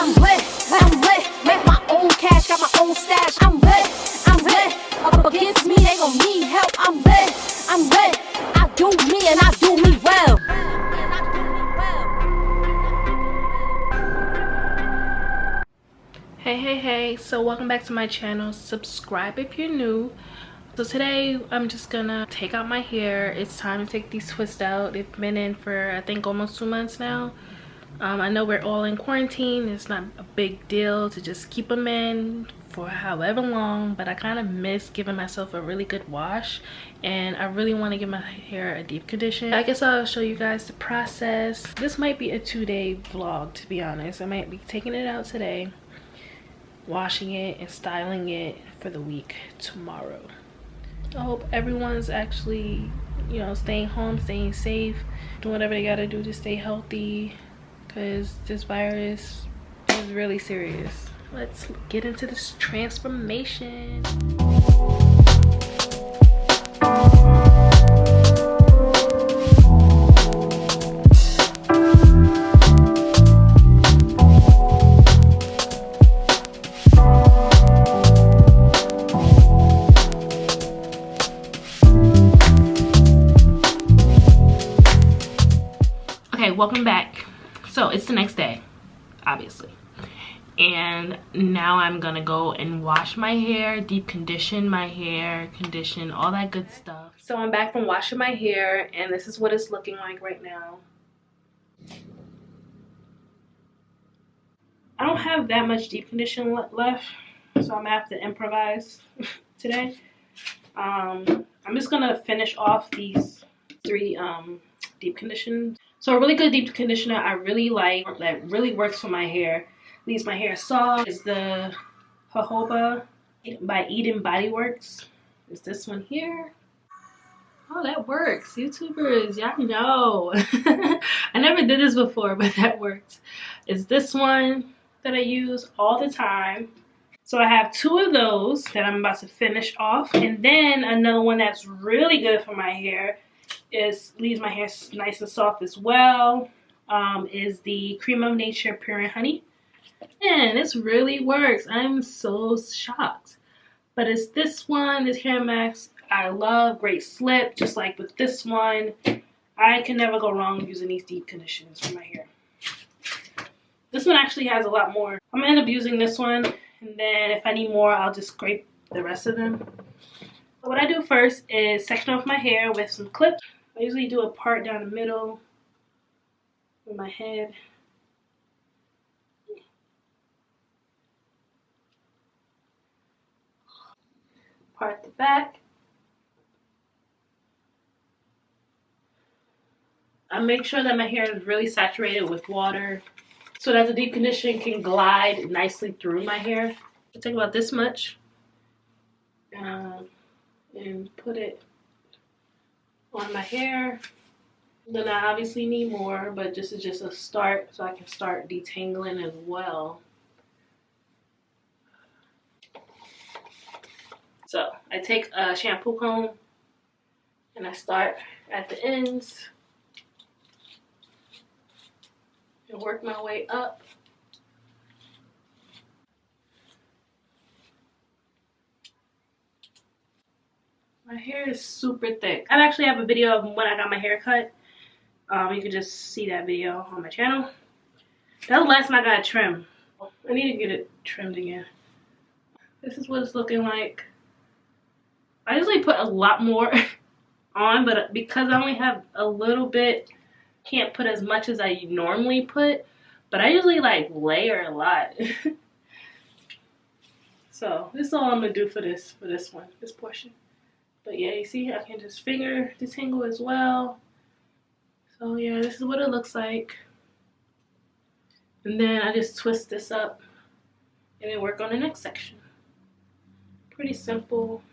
I'm lit, make my own cash, got my own stash. I'm lit, up against me, they gon' need help. I'm lit, I do me and I do me well. Hey, so welcome back to my channel. Subscribe if you're new. So today I'm just gonna take out my hair. It's time to take these twists out. They've been in for I think almost 2 months now. I know we're all in quarantine. It's not a big deal to just keep them in for however long, but I kind of miss giving myself a really good wash, and I really want to give my hair a deep condition. I guess I'll show you guys the process. This might be a 2-day vlog, to be honest. I might be taking it out today, washing it and styling it for the week tomorrow. I hope everyone's actually, you know, staying home, staying safe, doing whatever they gotta do to stay healthy, because this virus is really serious. Let's get into this transformation. Okay, welcome back. So it's the next day, obviously, and now I'm gonna go and wash my hair, deep condition my hair, condition, all that good stuff. So I'm back from washing my hair, and this is what it's looking like right now. I don't have that much deep condition left, so I'm gonna have to improvise today. I'm just gonna finish off these 3 deep conditions. So a really good deep conditioner I really like, that really works for my hair, leaves my hair soft, is the Jojoba by BodyWorks. Is this one here. Oh, that works. YouTubers, y'all know. I never did this before, but that works. Is this one that I use all the time. So I have 2 of those that I'm about to finish off, and then another one that's really good for my hair, leaves my hair nice and soft as well, is the Cream of Nature Pure and Honey. And this really works. I'm so shocked. But it's this one, this hair mask, I love. Great slip, just like with this one. I can never go wrong using these deep conditioners for my hair. This one actually has a lot more. I'm gonna end up using this one, and then if I need more, I'll just scrape the rest of them. So what I do first is section off my hair with some clips. I usually do a part down the middle with my head. Part the back. I make sure that my hair is really saturated with water so that the deep conditioning can glide nicely through my hair. I take about this much and put it on my hair. Then I obviously need more, but this is just a start so I can start detangling as well. So I take a shampoo comb and I start at the ends and work my way up. My hair is super thick. I actually have a video of when I got my hair cut. You can just see that video on my channel. That was the last time I got a trim. I need to get it trimmed again. This is what it's looking like. I usually put a lot more on, but because I only have a little bit, can't put as much as I normally put. But I usually like layer a lot. So this is all I'm gonna do for this portion. But yeah, you see, I can just finger detangle as well. So yeah, this is what it looks like. And then I just twist this up and then work on the next section. Pretty simple.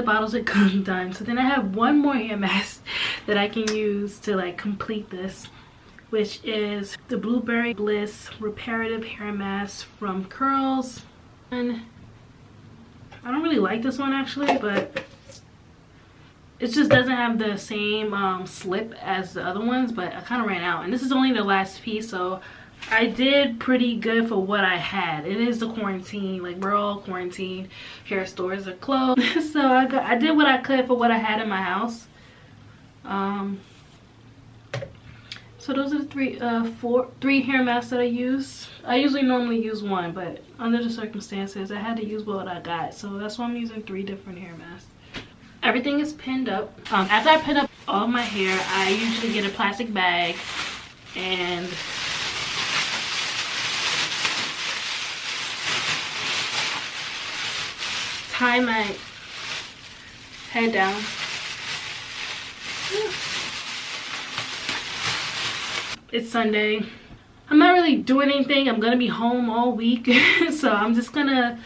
other bottles are done. So then I have one more hair mask that I can use to like complete this, which is the Blueberry Bliss Reparative Hair Mask from Curls. And I don't really like this one actually, but it just doesn't have the same slip as the other ones, but I kind of ran out. And this is only the last piece, so I did pretty good for what I had. It is the quarantine, like we're all quarantined. Hair stores are closed. So I did what I could for what I had in my house. So those are the three hair masks that I use. I usually normally use one, but under the circumstances, I had to use what I got. So that's why I'm using 3 different hair masks. Everything is pinned up. After I pin up all my hair, I usually get a plastic bag and tie my head down. It's Sunday. I'm not really doing anything. I'm gonna be home all week. So I'm just gonna,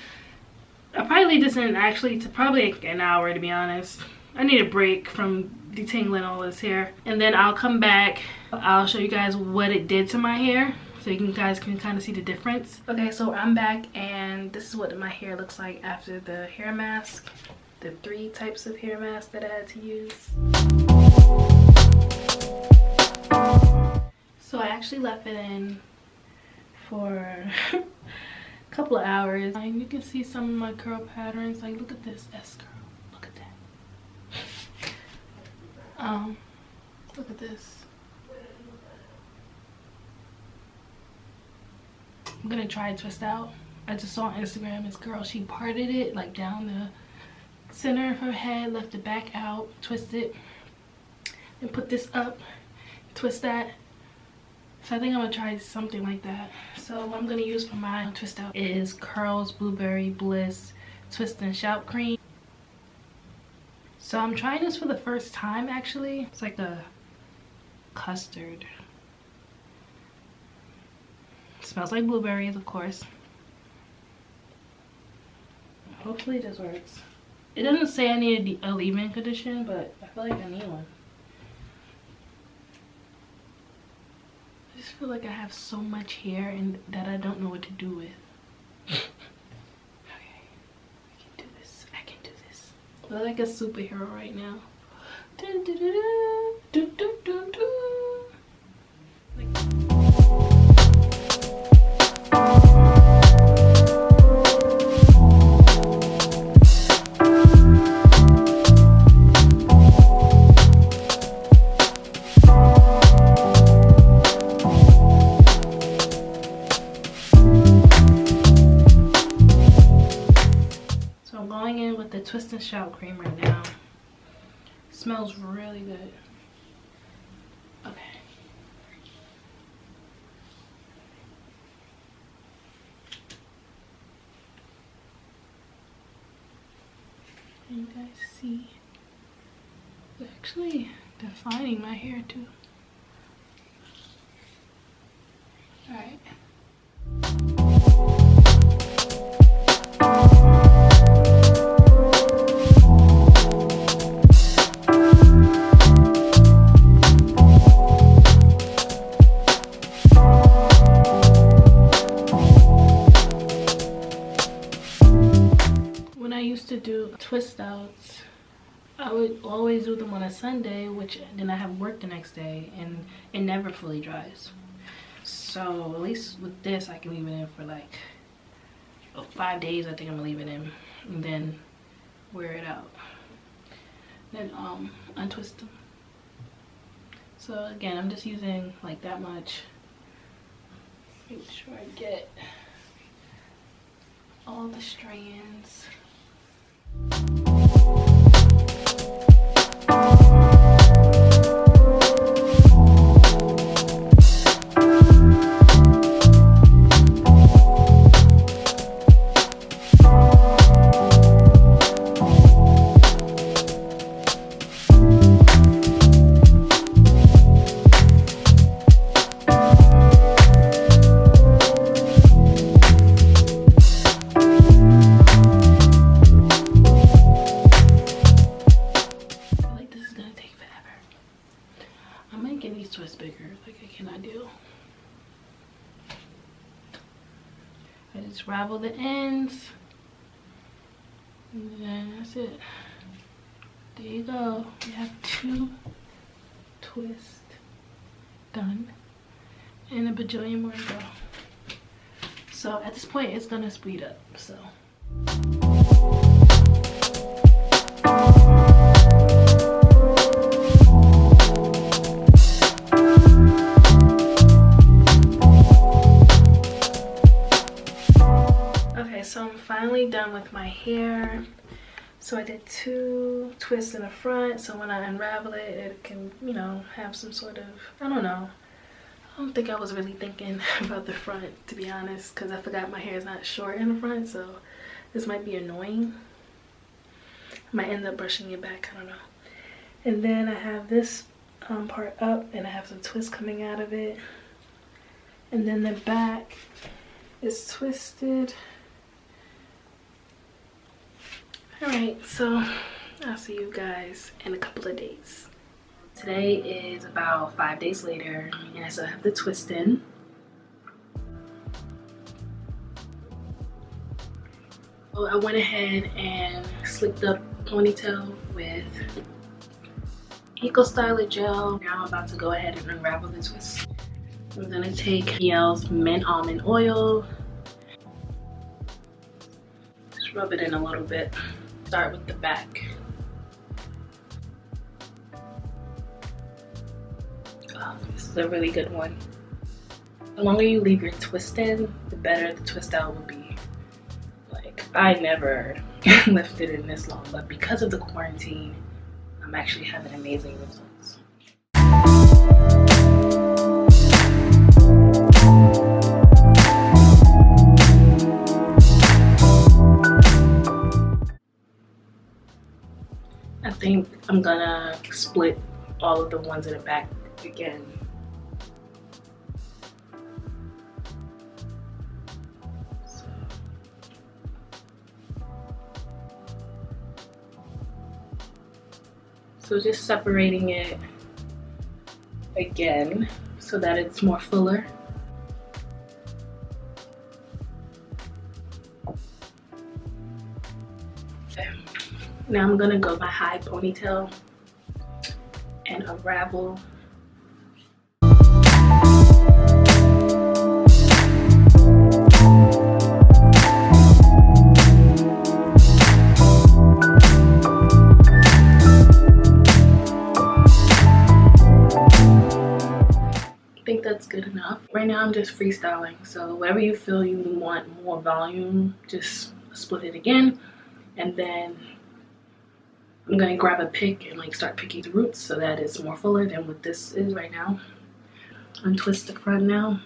I'll probably leave this in actually to probably like an hour, to be honest. I need a break from detangling all this hair. And then I'll come back. I'll show you guys what it did to my hair, so you guys can kind of see the difference. Okay, so I'm back and this is what my hair looks like after the hair mask. The 3 types of hair mask that I had to use. So I actually left it in for a couple of hours. And you can see some of my curl patterns. Like, look at this S curl. Look at that. Look at this. I'm gonna try to twist out. I just saw on Instagram this girl, she parted it like down the center of her head, left the back out, twist it, and put this up, twist that. So I think I'm gonna try something like that. So what I'm gonna use for my twist out is Curls Blueberry Bliss Twist and Shout Cream. So I'm trying this for the first time actually. It's like a custard. It smells like blueberries, of course. Hopefully this works. It doesn't say I need a leave-in condition, but I feel like I need one. I just feel like I have so much hair and that I don't know what to do with. Okay, I can do this. I can do this. I feel like a superhero right now. Dun, dun, dun, dun, dun, dun, dun. Twist and Shout cream right now. Smells really good. Okay. Can you guys see? It's actually defining my hair too. Alright. To do twist outs, I would always do them on a Sunday, which then I have work the next day and it never fully dries. So at least with this I can leave it in for like 5 days. I think I'm gonna leave it in and then wear it out, then untwist them. So again, I'm just using like that much. Make sure I get all the strands. just ravel the ends. And then that's it. There you go. You have 2 twists done. And a bajillion more to go. So at this point, it's gonna speed up, so. Okay, so I'm finally done with my hair. So I did 2 twists in the front, so when I unravel it, it can, you know, have some sort of, I don't know. I don't think I was really thinking about the front, to be honest, because I forgot my hair is not short in the front, so this might be annoying. I might end up brushing it back, I don't know. And then I have this part up, and I have some twists coming out of it. And then the back is twisted. Alright, so I'll see you guys in a couple of days. Today is about 5 days later, and I still have the twist in. So I went ahead and slicked up Ponytail with Eco Styler gel. Now I'm about to go ahead and unravel the twist. I'm gonna take Mielle's Mint Almond Oil. Just rub it in a little bit. Start with the back. This is a really good one. The longer you leave your twist in, the better the twist out will be. Like, I never left it in this long, but because of the quarantine, I'm actually having amazing results. I think I'm gonna split all of the ones in the back again. So just separating it again so that it's more fuller. Okay. Now I'm gonna go my high ponytail and unravel. I think that's good enough. Right now I'm just freestyling, so wherever you feel you want more volume, just split it again, and then I'm gonna grab a pick and like start picking the roots so that it's more fuller than what this is right now. Untwist the front now.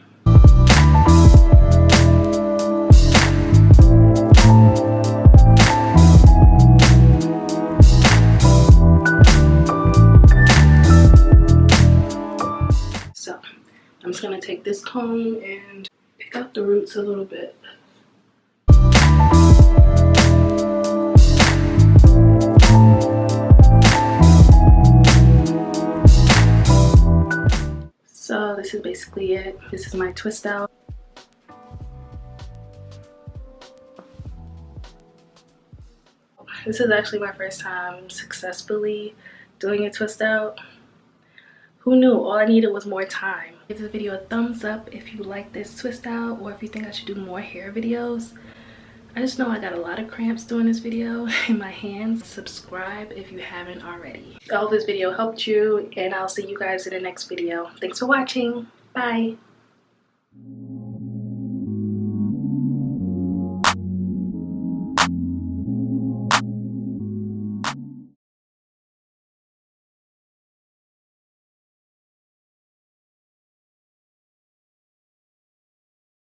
So I'm just gonna take this comb and pick out the roots a little bit. So this is basically it. This is my twist out. This is actually my first time successfully doing a twist out. Who knew? All I needed was more time. Give this video a thumbs up if you like this twist out, or if you think I should do more hair videos. I just know I got a lot of cramps doing this video in my hands. Subscribe if you haven't already. I hope this video helped you, and I'll see you guys in the next video. Thanks for watching. Bye.